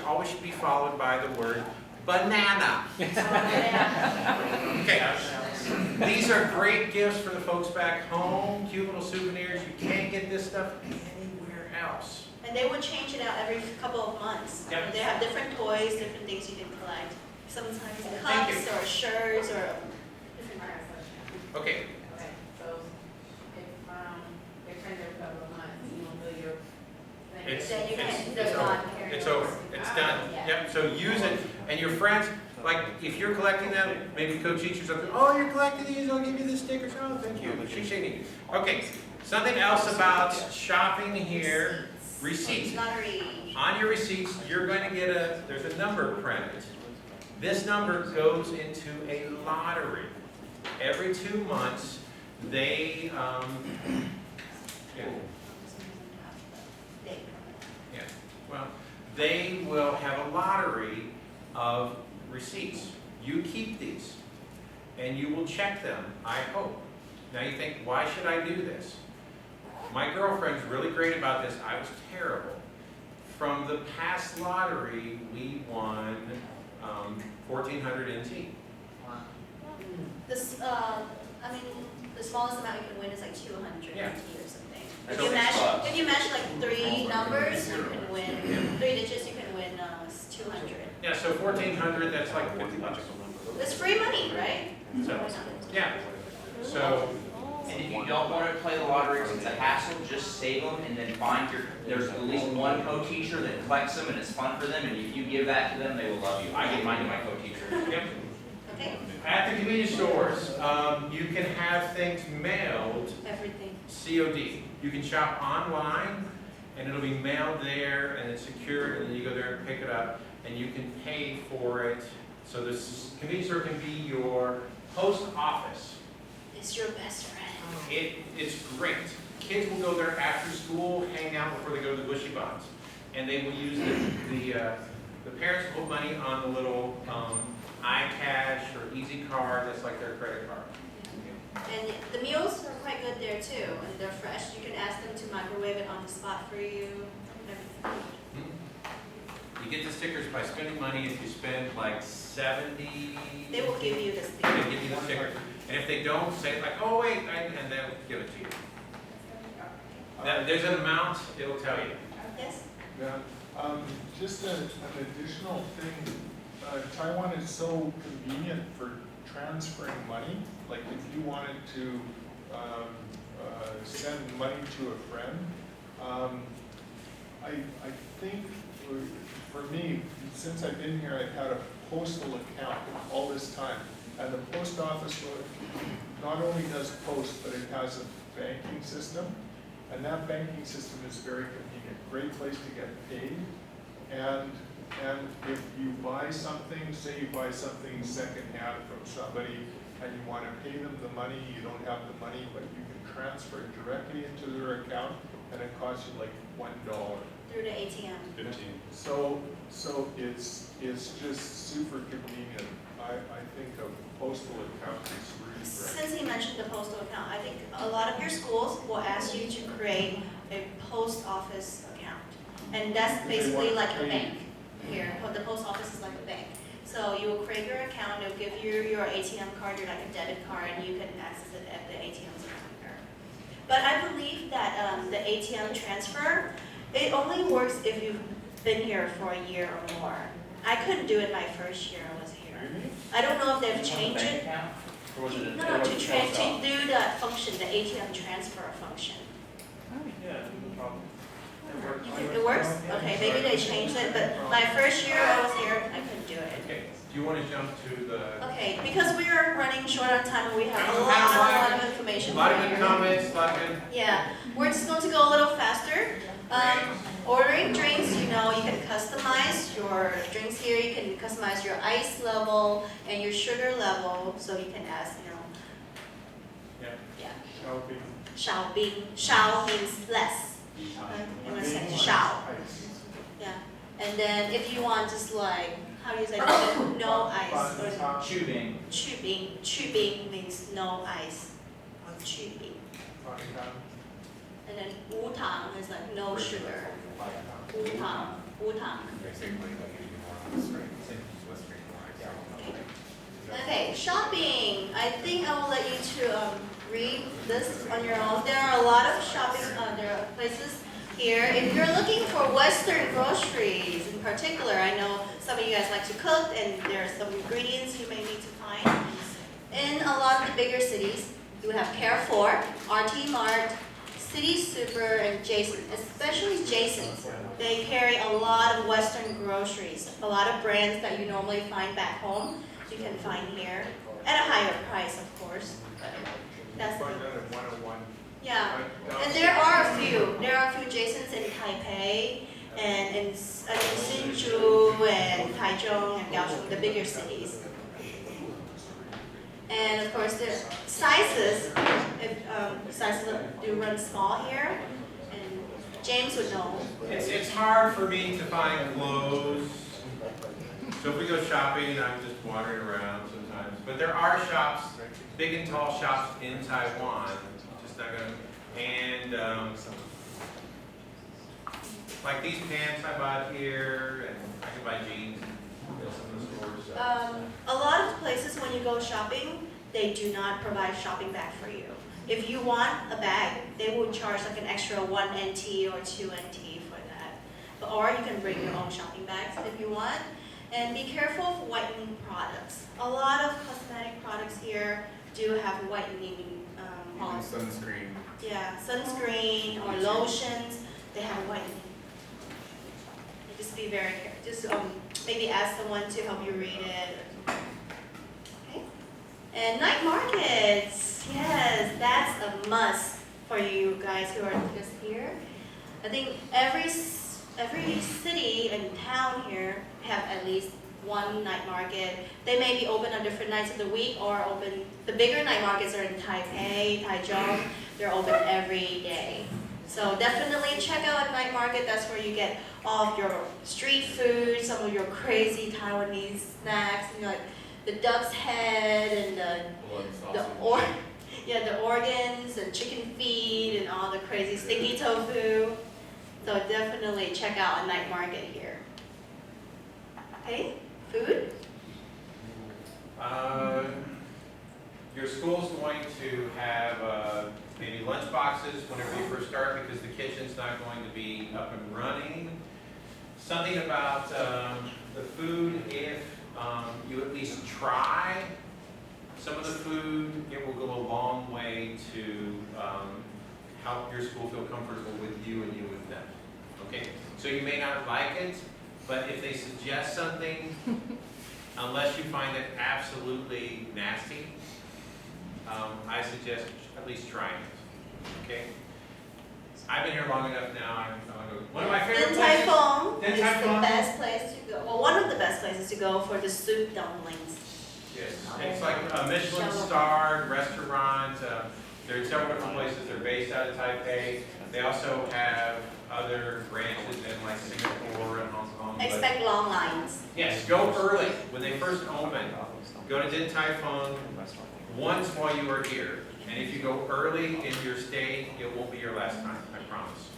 always should be followed by the word banana. Okay. These are great gifts for the folks back home, cute little souvenirs. You can't get this stuff anywhere else. And they will change it out every couple of months. Yep. They have different toys, different things you can collect. Sometimes Thank cups you. or shirts or different. Okay. Okay, so if they're there for a couple of months, you won't do your thing. It's, Then you it's, can- it's they're over. not carrying It's over. over. It's done. Yeah. Yep. So use it, and your friends, like if you're collecting them, maybe co-teachers up there, oh, you're collecting these, I'll give you the stickers. Oh, thank you. Okay. Something else about shopping here. Receipts. Lottery. On your receipts, you're going to get there's a number printed. This number goes into a lottery. Every 2 months, they, they will have a lottery of receipts. You keep these, and you will check them, I hope. Now you think, why should I do this? My girlfriend's really great about this. I was terrible. From the past lottery, we won 1,400 NT. This, I mean, the smallest amount you can win is like 200 Yeah. NT or something. That's If you match like 3 numbers, you can win, 3 digits, you can win 200. Yeah, so 1,400, that's like 50 bucks. It's free money, right? So, yeah. So, And if you don't want to play the lottery because it's a hassle, just save them and then find there's at least one co-teacher that collects them and it's fun for them, and if you give that to them, they will love you. I give mine to my co-teacher. yep. Okay, At the convenience stores, you can have things mailed everything. COD. You can shop online, and it'll be mailed there, and it's secured, and then you go there and pick it up, and you can pay for it. So this convenience store can be your post office. It's your best friend. It's great. Kids will go there after school, hang out before they go to the Bushy Bonds, and they will use the parents put money on the little iCash or Easy Card. That's like their credit card. And the meals are quite good there too, and they're fresh. You can ask them to microwave it on the spot for you. Everything. You get the stickers by spending money. If you spend like 70, They will give you this they thing. give you the sticker. And if they don't, say like, oh wait, and they'll give it to you. Now, there's an amount, it'll tell you. Yes? Yeah, just an additional thing, Taiwan is so convenient for transferring money. Like if you wanted to send money to a friend, I think for me, since I've been here, I've had a postal account all this time. And the post office not only does post, but it has a banking system. And that banking system is very convenient, great place to get paid. And if you buy something, say you buy something secondhand from somebody and you want to pay them the money, you don't have the money, but you can transfer it directly into their account and it costs you like $1. Through the ATM. 15. So it's just super convenient. I think a postal account is really great. Since he mentioned the postal account, I think a lot of your schools will ask you to create a post office account. And that's basically like a bank here. The post office is like a bank. So you will create your account, they'll give you your ATM card, your like a debit card, and you can access it at the ATMs around here. But I believe that the ATM transfer, it only works if you've been here for a year or more. I couldn't do it my first year I was here. Really? I don't know if they've Do you want a changed bank it. account? Or was it a? No, to do the function, the ATM transfer function. Yeah, no problem. It works? Okay, maybe they changed it, but my first year I was here, I couldn't do it. Okay, do you want to jump to the, Okay, because we are running short on time and we have a I lot don't of information. a lot of for good you. comments, a lot of good. Yeah, we're just going to go a little faster. Ordering drinks, you know, you can customize your drinks here. You can customize your ice level and your sugar level, so you can ask, you know. Yeah. Yeah. Shopping. 少冰, 少 means less. I'm gonna say 少. Yeah. And then if you want just like, how do you say no ice? Or Shooting. 去冰, 去冰 means no ice. Or 去冰. And then 无糖 is like no sugar. 无糖. Wutang. Basically, like if you more on the street, West Street more. Okay, shopping. I think I will let you to read this on your own. There are a lot of shopping, there are places here. If you're looking for Western groceries in particular, I know some of you guys like to cook and there are some ingredients you may need to find. In a lot of the bigger cities, you have Carrefour, RT Mart, City Super, and Jason, especially Jason's. They carry a lot of Western groceries, a lot of brands that you normally find back home, you can find here, at a higher price, of course. But that's Find that at 101. yeah. Right, And there are a few. There are a few Jasons in Taipei and in Hsinchu and Taichung and Kaohsiung, the bigger cities. And of course, the sizes, if sizes do run small here, and James would know. It's hard for me to find clothes. So if we go shopping, I'm just wandering around sometimes. But there are shops, big and tall shops in Taiwan. Just not gonna. And like these pants I bought here, and I can buy jeans at some of the stores. A lot of places when you go shopping, they do not provide shopping bag for you. If you want a bag, they will charge like an extra 1 NT or 2 NT for that. Or you can bring your own shopping bags if you want. And be careful of whitening products. A lot of cosmetic products here do have whitening qualities. Sunscreen. Yeah, sunscreen or lotions, they have whitening. Just be very careful. Just maybe ask someone to help you read it. Okay. And night markets, yes, that's a must for you guys who are just here. I think every city and town here have at least one night market. They may be open on different nights of the week or open. The bigger night markets are in Taipei, Taichung. They're open every day. So definitely check out a night market. That's where you get all of your street food, some of your crazy Taiwanese snacks, and like the duck's head and the organs and chicken feet and all the crazy sticky tofu. So definitely check out a night market here. Okay, food. Your school's going to have maybe lunch boxes whenever you first start because the kitchen's not going to be up and running. Something about the food, if you at least try some of the food, it will go a long way to help your school feel comfortable with you and you with them. Okay, so you may not like it, but if they suggest something, unless you find it absolutely nasty, I suggest at least trying it. Okay, I've been here long enough now. One of my favorite Din Tai places. Fung Din is Tai the Fung. best place to go. Well, one of the best places to go for the soup dumplings. Yes, it's like a Michelin-starred restaurant. There are several different places. They're based out of Taipei. They also have other branches in like Singapore and Hong Kong. but- Expect long lines. Yes, go early when they first open. Go to Din Tai Fung once while you are here. And if you go early in your stay, it won't be your last time, I promise.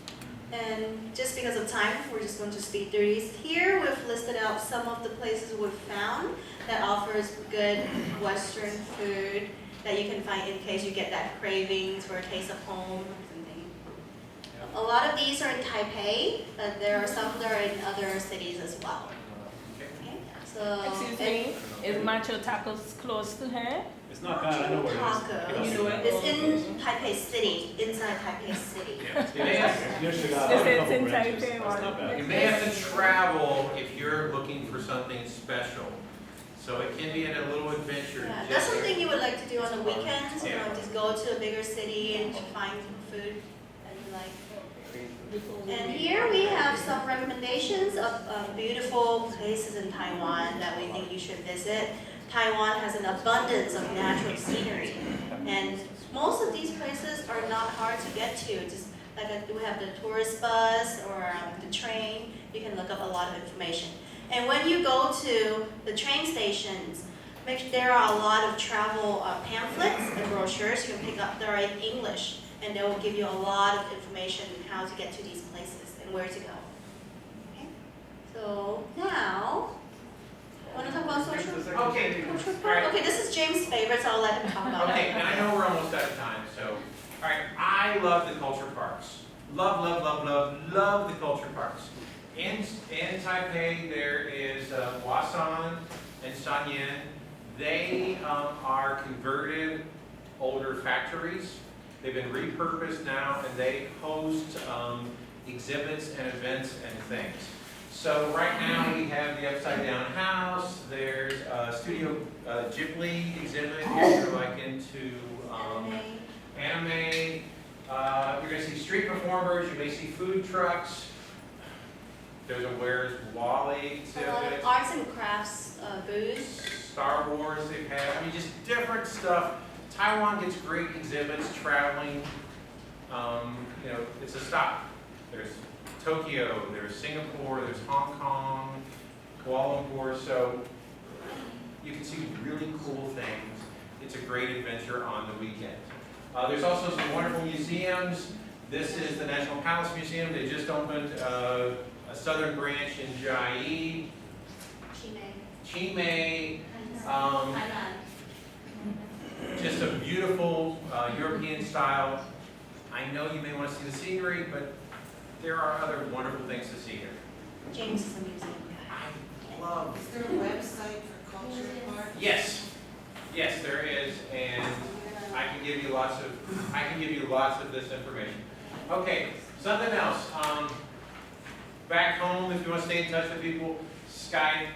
And just because of time, we're just going to speed through these. Here, we've listed out some of the places we've found that offers good Western food that you can find in case you get that cravings for a taste of home or something. A lot of these are in Taipei, but there are some that are in other cities as well. Okay, so. Excuse me, is Macho Tacos close to here? It's not bad, I know where it is. Taco. You know it? It's in Taipei City, inside Taipei City. You may have, Near Chicago, They say a it's couple in branches. Taipei It's not or- bad. you may have to travel if you're looking for something special. So it can be a little adventure. Yeah, that's just- something you would like to do on the weekends, you know, Yeah. just go to a bigger city and find food that you like. And here we have some recommendations of beautiful places in Taiwan that we think you should visit. Taiwan has an abundance of natural scenery, and most of these places are not hard to get to. Just like we have the tourist bus or the train, you can look up a lot of information. And when you go to the train stations, there are a lot of travel pamphlets and brochures you can pick up. They're in English, and they will give you a lot of information on how to get to these places and where to go. Okay? So now, wanna talk about social? Okay, Cultural all part? right. Okay, this is James' favorite, so I'll let him talk about Okay, it. and I know we're almost out of time, so, all right, I love the culture parks. Love, love, love, love, love the culture parks. In Taipei, there is Huasan and Sanyan. They are converted older factories. They've been repurposed now, and they host exhibits and events and things. So right now, we have the Upside Down House, there's a Studio Ghibli exhibit, if you're like into anime. You're gonna see street performers, you may see food trucks. There's a Where's Wally A lot exhibit. of arts and crafts booths. Star Wars they've had, I mean, just different stuff. Taiwan gets great exhibits, traveling, you know, it's a stop. There's Tokyo, there's Singapore, there's Hong Kong, Kuala Lumpur, so you can see really cool things. It's a great adventure on the weekend. There's also some wonderful museums. This is the National Palace Museum. They just opened a southern branch in Chiayi. Chimay, just a beautiful European style. I know you may want to see the scenery, but there are other wonderful things to see here. James is a museum guy. I love. Is there a website for culture parks? Yes, yes, there is, and I can give you lots of this information. Okay, something else. Back home, if you want to stay in touch with people, Skype.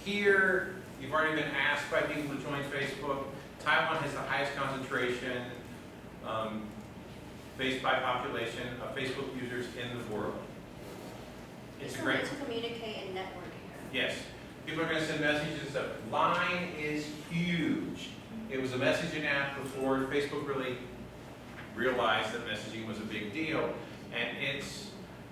Here, you've already been asked by people to join Facebook. Taiwan has the highest concentration, based by population, of Facebook users in the world. It's It's a great. way to communicate and network here. Yes, people are going to send messages and stuff. Line is huge. It was a messaging app before Facebook really realized that messaging was a big deal, and it's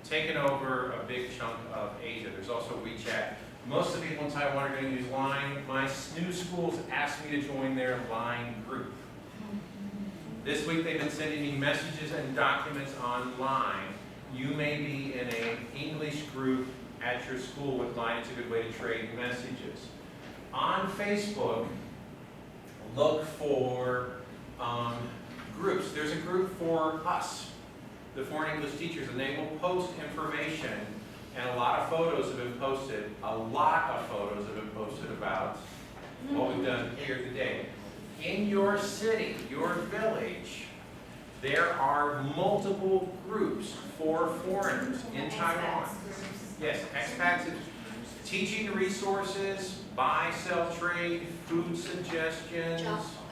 taken over a big chunk of Asia. There's also WeChat. Most of the people in Taiwan are going to use Line. My new schools asked me to join their Line group. This week they've been sending me messages and documents online. You may be in an English group at your school with Line. It's a good way to trade messages. On Facebook, look for groups. There's a group for us, the foreign English teachers, and they will post information, and a lot of photos have been posted. A lot of photos have been posted about what we've done here today. In your city, your village, there are multiple groups for foreigners in Taiwan. Yes, expats, teaching resources, buy, sell, trade, food suggestions,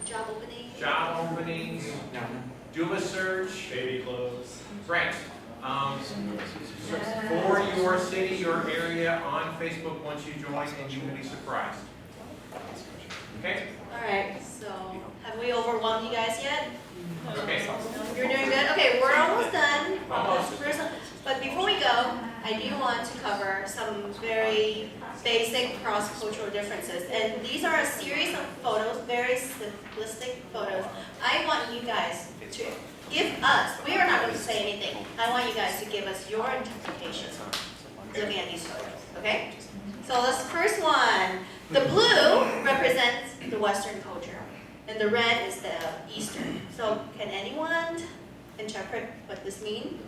Job openings. do a search. Baby clothes. Right. For your city, your area on Facebook once you join, and you will be surprised. Okay? Alright, so have we overwhelmed you guys yet? Okay. You're doing good? Okay, we're almost done. Almost. But before we go, I do want to cover some very basic cross-cultural differences. And these are a series of photos, very simplistic photos. I want you guys to give us, we are not going to say anything. I want you guys to give us your interpretation looking at these photos, okay? So this first one, the blue represents the Western culture, and the red is the Eastern. So can anyone interpret what this means?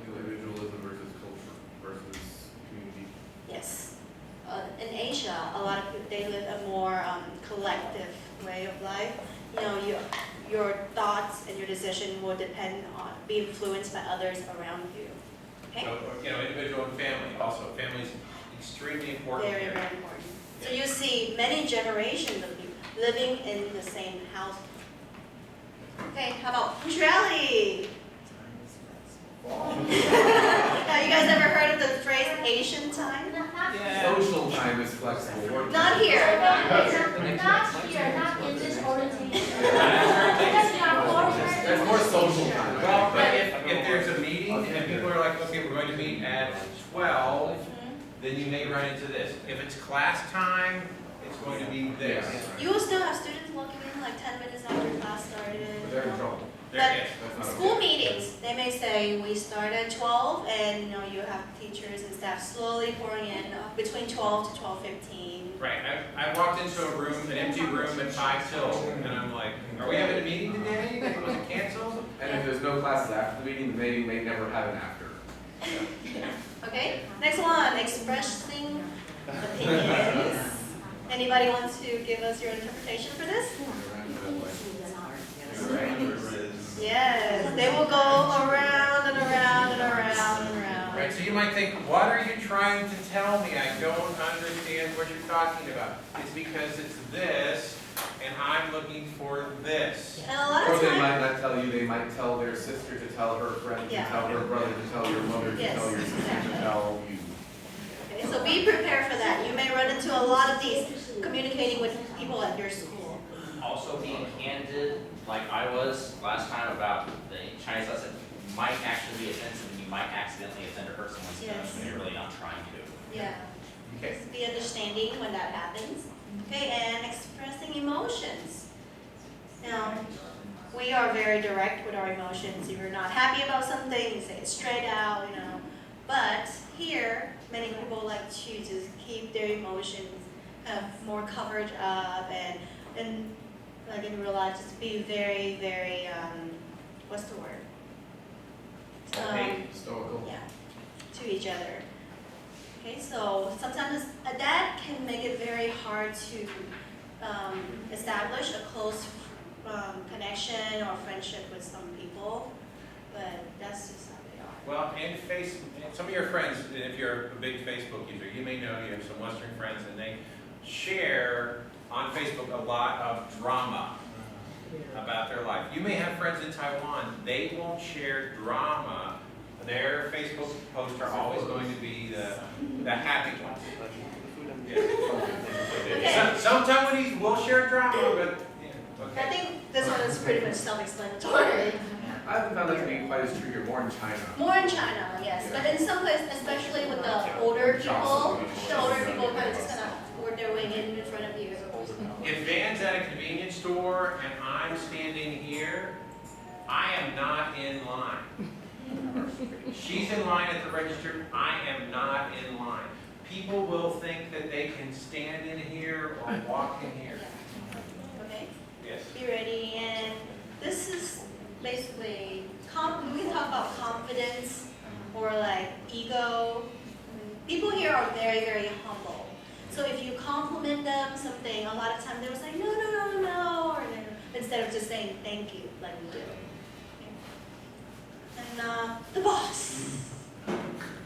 Individualism versus culture versus community. Yes. In Asia, a lot of people, they live a more collective way of life. You know, your thoughts and your decision will depend on, be influenced by others around you. Okay? So, you know, individual and family also. Family is extremely important Very, here. very important. So you see many generations of people living in the same house. Okay, how about punctuality? Have you guys ever heard of the phrase Asian time? Social time is flexible. Work Not time- here. Not here, not in this orientation. There's more social time. Well, but if there's a meeting and people are like, okay, we're going to meet at 12, then you may run into this. If it's class time, it's going to be this. You will still have students walking in like 10 minutes after class started. They're in trouble. There it is. That's not School okay. meetings, they may say, we start at 12, and you have teachers and staff slowly pouring in between 12 to 12:15. Right, I walked into a room, an empty room at 5 till, and I'm like, are we having a meeting today? Was it canceled? And if there's no classes after the meeting may never have an after. Okay, next one, expressing opinions. Anybody want to give us your interpretation for this? Yes, they will go around and around and around and around. Right, so you might think, what are you trying to tell me? I don't understand what you're talking about. It's because it's this, and I'm looking for this. And a lot Or of they times, might not tell you, they might tell their sister to tell her friend, to Yeah. tell her brother, to tell your mother, to Yes, tell your sister, to exactly. tell you. okay, so be prepared for that. You may run into a lot of these communicating with people at your school. Also being candid, like I was last time about the Chinese lesson, might actually be offensive, and you might accidentally offend or hurt someone's feelings when you're really not trying to. Yeah. Okay. Just be understanding when that happens. Okay, and expressing emotions. Now, we are very direct with our emotions. If you're not happy about something, you say it straight out, But here, many people like to just keep their emotions have more coverage up and like in real life, just be very, very, what's the word? Opaque. Stoical. Yeah, to each other. Okay, so sometimes that can make it very hard to establish a close connection or friendship with some people, but that's just how they are. Well, and some of your friends, if you're a big Facebook user, you may know you have some Western friends, and they share on Facebook a lot of drama about their life. You may have friends in Taiwan, they won't share drama. Their Facebook posts are always going to be the happy ones. Okay. Some Taiwanese will share drama, but, I okay. think this one is pretty much self-explanatory. I haven't found that to be quite as true here, more in China. More in China, yes, but in some places, especially with the older people kind of just kind of work their way in front of you. If Van's at a convenience store and I'm standing here, I am not in line. She's in line at the register, I am not in line. People will think that they can stand in here or walk in here. Okay, Yes. be ready, and this is basically, we can talk about confidence or like ego. People here are very, very humble. So if you compliment them something, a lot of times they will say, no, or instead of just saying thank you, like we do. And the boss.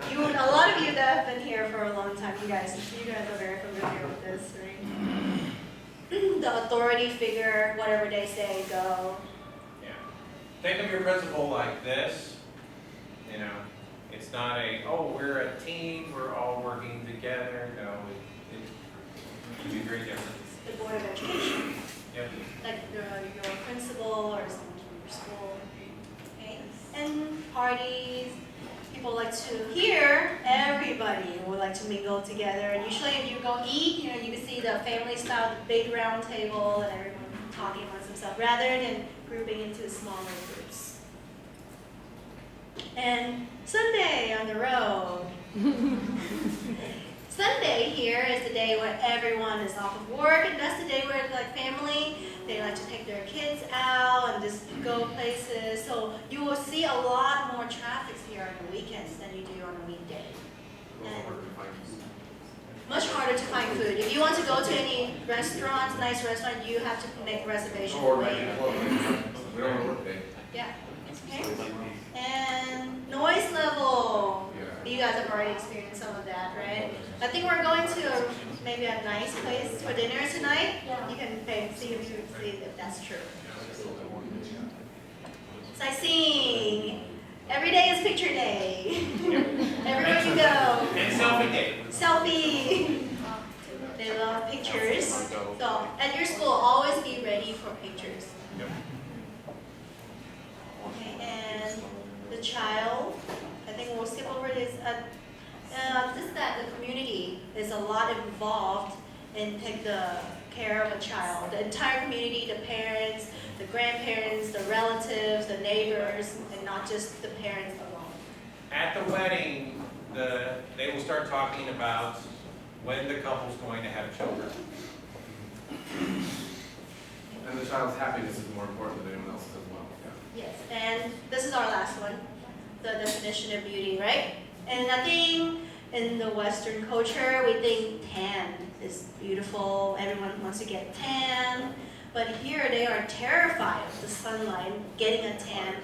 A lot of you that have been here for a long time, you guys are very familiar with this, right? The authority figure, whatever they say, go. Yeah. Think of your principal like this, it's not we're a team, we're all working together. No, it can be very different. The Board of Education, Yep. like your principal or someone from your school. Okay? And parties, people like to hear everybody would like to mingle together. And usually if you go eat, you can see the family style, the big round table and everyone talking amongst themselves rather than grouping into smaller groups. And Sunday on the road. Sunday here is the day where everyone is off of work, and that's the day where like family, they like to take their kids out and just go places. So you will see a lot more traffic here on the weekends than you do on a weekday. And much harder to find food. If you want to go to any restaurants, nice restaurant, you have to make reservations. Or we don't work day. Yeah. Okay. And noise level. Yeah. You guys have already experienced some of that, right? I think we're going to maybe a nice place for dinner tonight. You can see if that's true. Sightseeing. Every day is picture day. Everywhere you go. And selfie day. Selfie. They love pictures. So at your school, always be ready for pictures. Yep. Okay, and the child, I think we'll skip over this. Just that the community is a lot involved in take the care of a child. The entire community, the parents, the grandparents, the relatives, the neighbors, and not just the parents alone. At the wedding, they will start talking about when the couple's going to have children. And the child's happiness is more important than anyone else's as well, yeah. Yes, and this is our last one, the definition of beauty, right? And I think in the Western culture, we think tan is beautiful, everyone wants to get tan, but here they are terrified of the sunlight, getting a tan.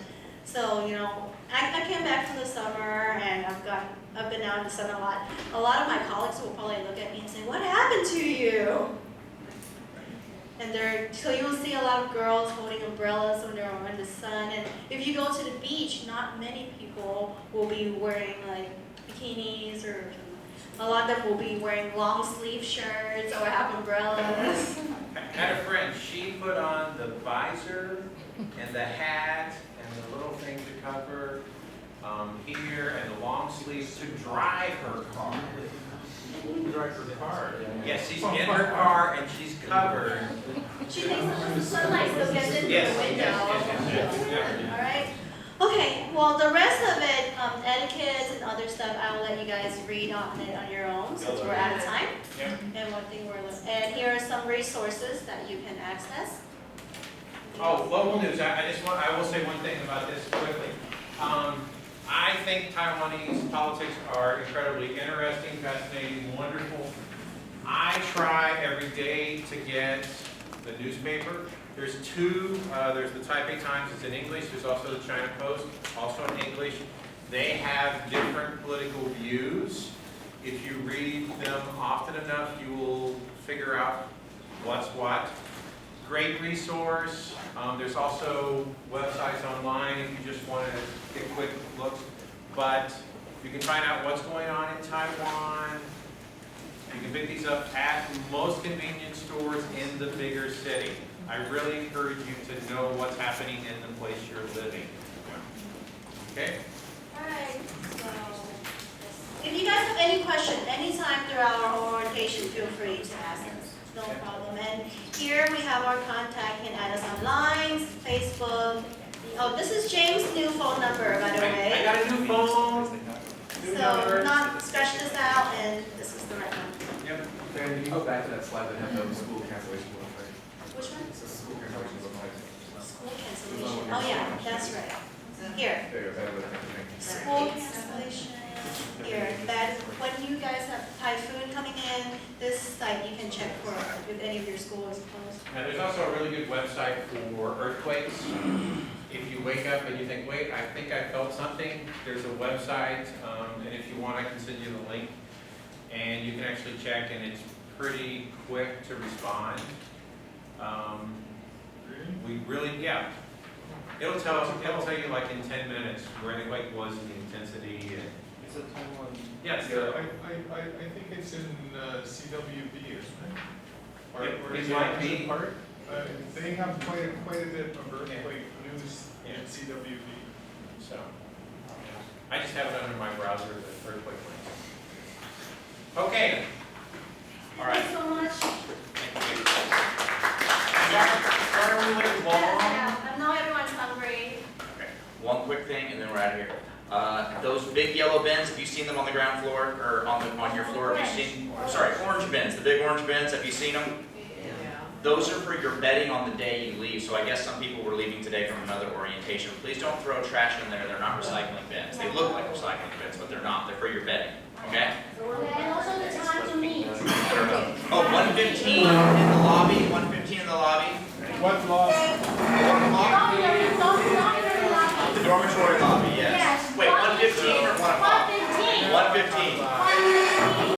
So, you know, I came back from the summer and I've been out in the sun a lot. A lot of my colleagues will probably look at me and say, "What happened to you?" And so you'll see a lot of girls holding umbrellas when they're in the sun. And if you go to the beach, not many people will be wearing like bikinis, or a lot of them will be wearing long sleeve shirts or have umbrellas. I had a friend, she put on the visor and the hat and the little thing to cover here and the long sleeves to drive her car. Drive her car. Yes, she's in her car and she's covered. She thinks that the sunlight still gets into Yes, the window. yes. All right. Okay. Well, the rest of it, etiquettes and other stuff, I will let you guys read on it on your own since we're out of time. Yep. And one thing and here are some resources that you can access. Oh, local news, I will say one thing about this quickly. I think Taiwanese politics are incredibly interesting, fascinating, wonderful. I try every day to get the newspaper. There's two, there's the Taipei Times, it's in English, there's also the China Post, also in English. They have different political views. If you read them often enough, you will figure out what's what. Great resource. There's also websites online if you just want to get quick looks. But you can find out what's going on in Taiwan. You can pick these up at most convenience stores in the bigger city. I really encourage you to know what's happening in the place you're living. Okay? Alright, so if you guys have any questions anytime throughout our orientation, feel free to ask us. No problem. And here we have our contact. You can add us on lines, Facebook. Oh, this is James' new phone number, by the I way. got a new phone. New So number. not scratch this out, and this is the right one. Yep. Dan, can you go back to that slide that had the school cancellation website? Which one? It's the school cancellation website. School cancellation. Oh yeah, that's right. Here. There you go, that was everything. School cancellation. Here, that when you guys have typhoon coming in, this site you can check for if any of your schools closed. Now, there's also a really good website for earthquakes. If you wake up and you think, wait, I think I felt something, there's a website, and if you want, I can send you the link. And you can actually check, and it's pretty quick to respond. We really, yeah. It'll tell you like in 10 minutes where the quake was and the intensity. And Is it Taiwan? yes, Yeah, I think it's in CWB, isn't it? Or It is might is be. part? They have quite a bit of earthquake news Yeah. in CWB. so. I just have it under my browser, the earthquake link. Okay. All right. Thank you so much. Sorry we went long. I know everyone's hungry. One quick thing, and then we're out of here. Those big yellow bins, have you seen them on the ground floor, or on your floor? Have you seen, sorry, orange bins, the big orange bins, have you seen them? Yeah. Those are for your bedding on the day you leave, so I guess some people were leaving today from another orientation. Please don't throw trash in there, they're not recycling bins. They look like recycling bins, but they're not, they're for your bedding, okay? And also the time to meet. Oh, 1:15 in the lobby, 1:15 in the lobby. What law? The dormitory lobby, yes. Yes. Wait, 1:15 or 1 o'clock? 1:15. 1:15.